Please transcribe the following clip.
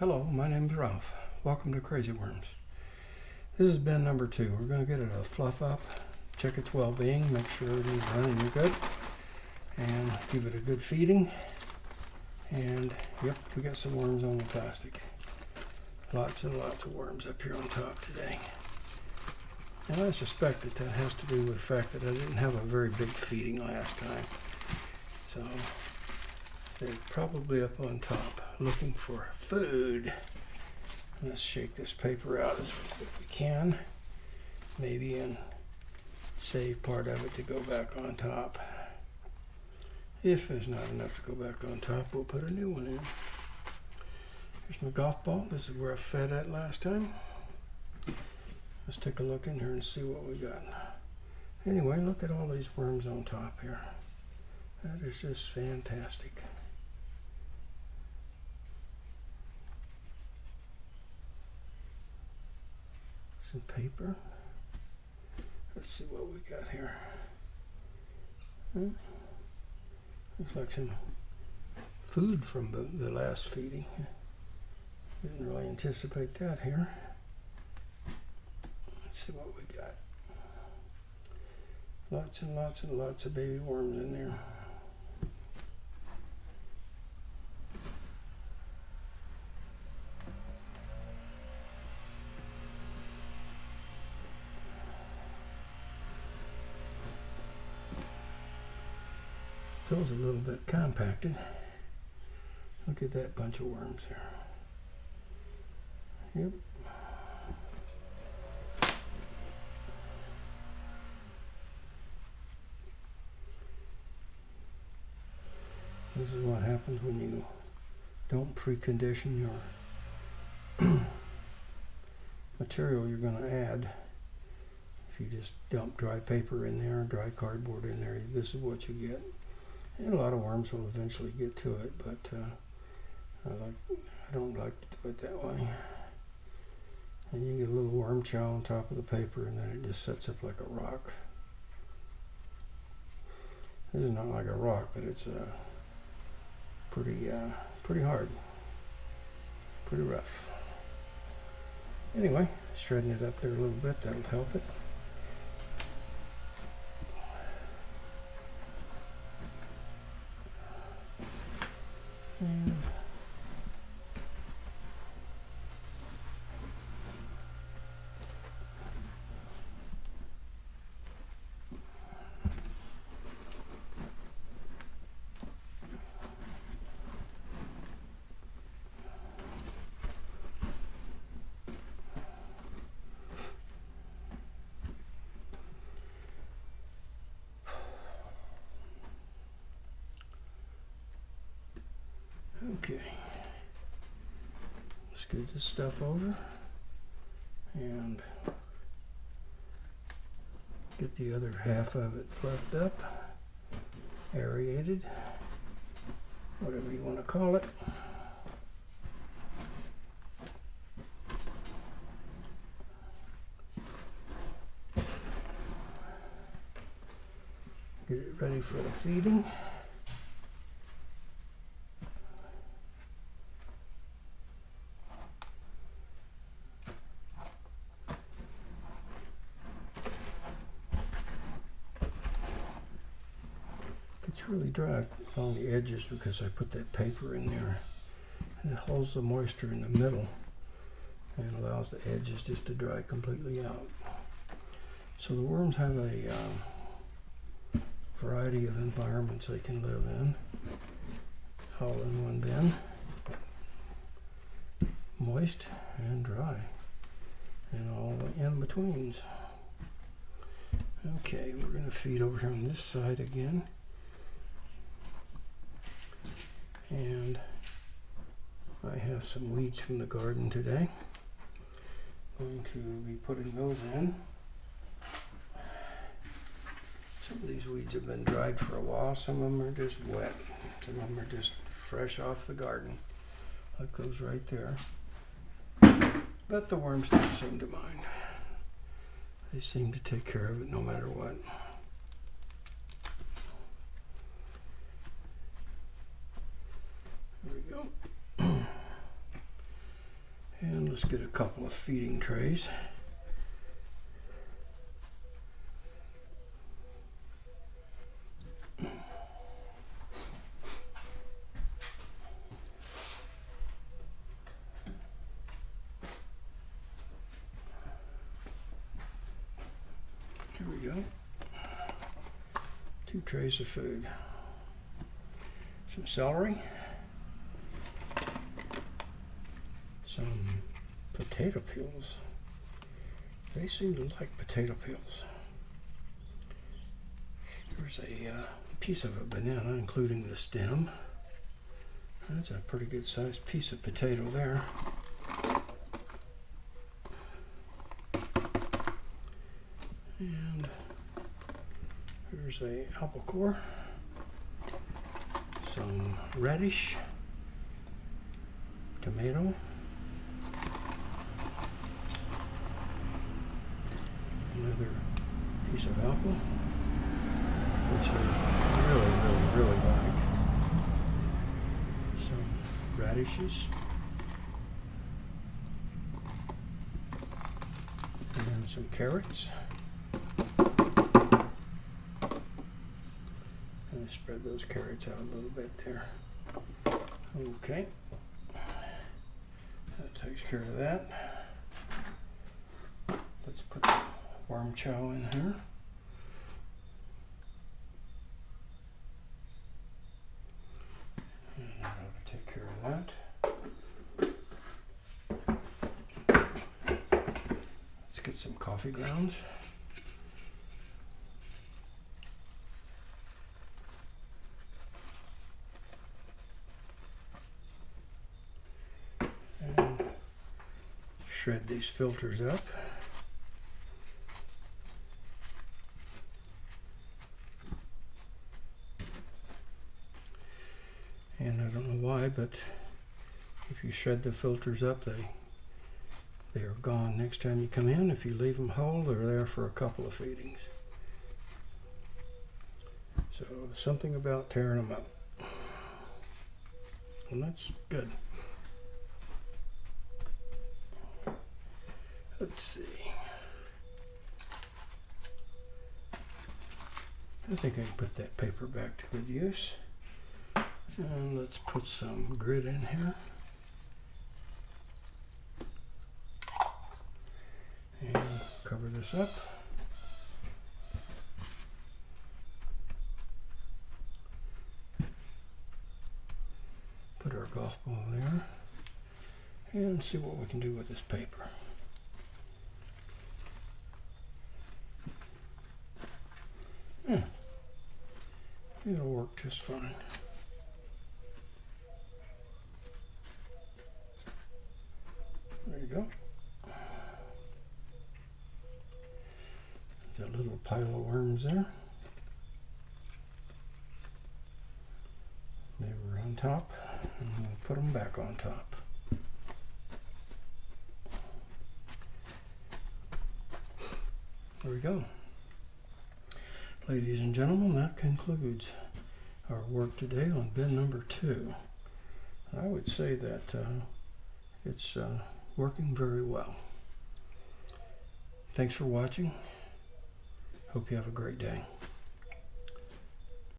Hello, my name is Ralph. Welcome to Crazy Worms. This is bin number 2. We're going to get it a fluff up, check its well-being, make sure everything's running good, and give it a good feeding. And yep, we got some worms on the plastic. Lots and lots of worms up here on top today. And I suspect that has to do with the fact that I didn't have a very big feeding last time. So they're probably up on top looking for food. Let's shake this paper out as if we can, maybe, and save part of it to go back on top. If there's not enough to go back on top, we'll put a new one in. Here's my golf ball. This is where I fed at last time. Let's take a look in here and see what we got. Anyway, look at all these worms on top here. That is just fantastic. Some paper. Let's see what we got here. Looks like some food from the last feeding. Didn't really anticipate that here. Let's see what we got. Lots and lots and lots of baby worms in there. Feels a little bit compacted. Look at that bunch of worms there. Yep. This is what happens when you don't precondition your material you're going to add. If you just dump dry paper in there, dry cardboard in there, this is what you get. And a lot of worms will eventually get to it, but I don't like to do it that way. And you get a little worm chow on top of the paper, and then it just sets up like a rock. This is not like a rock, but it's pretty hard, pretty rough. Anyway, shredding it up there a little bit, that'll help it. And okay, let's get this stuff over and get the other half of it fluffed up, aerated, whatever you want to call it. Get it ready for the feeding. It's really dry along the edges because I put that paper in there, and it holds the moisture in the middle and allows the edges just to dry completely out. So the worms have a variety of environments they can live in, all in one bin, moist and dry, and all the in-betweens. Okay, we're going to feed over here on this side again. And I have some weeds from the garden today. Going to be putting those in. Some of these weeds have been dried for a while. Some of them are just wet. Some of them are just fresh off the garden, like those right there. But the worms don't seem to mind. They seem to take care of it no matter what. There we go. Let's get a couple of feeding trays. Here we go. 2 trays of food. Some celery. Some potato peels. They seem to like potato peels. There's a piece of a banana, including the stem. That's a pretty good sized piece of potato there. And here's a apple core, some radish, tomato, another piece of apple, which they really like. Some radishes. And some carrots. And spread those carrots out a little bit there. Okay. That takes care of that. Let's put the worm chow in here. And that ought to take care of that. Let's get some coffee grounds. And shred these filters up. And I don't know why, but if you shred the filters up, they are gone next time you come in. If you leave them whole, they're there for a couple of feedings. So something about tearing them up. And that's good. Let's see. I think I can put that paper back to good use. And let's put some grit in here. And cover this up. Put our golf ball there. And see what we can do with this paper. It'll work just fine. There you go. There's a little pile of worms there. They were on top, and we'll put them back on top. There we go. Ladies and gentlemen, that concludes our work today on bin number 2. I would say that it's working very well. Thanks for watching. Hope you have a great day.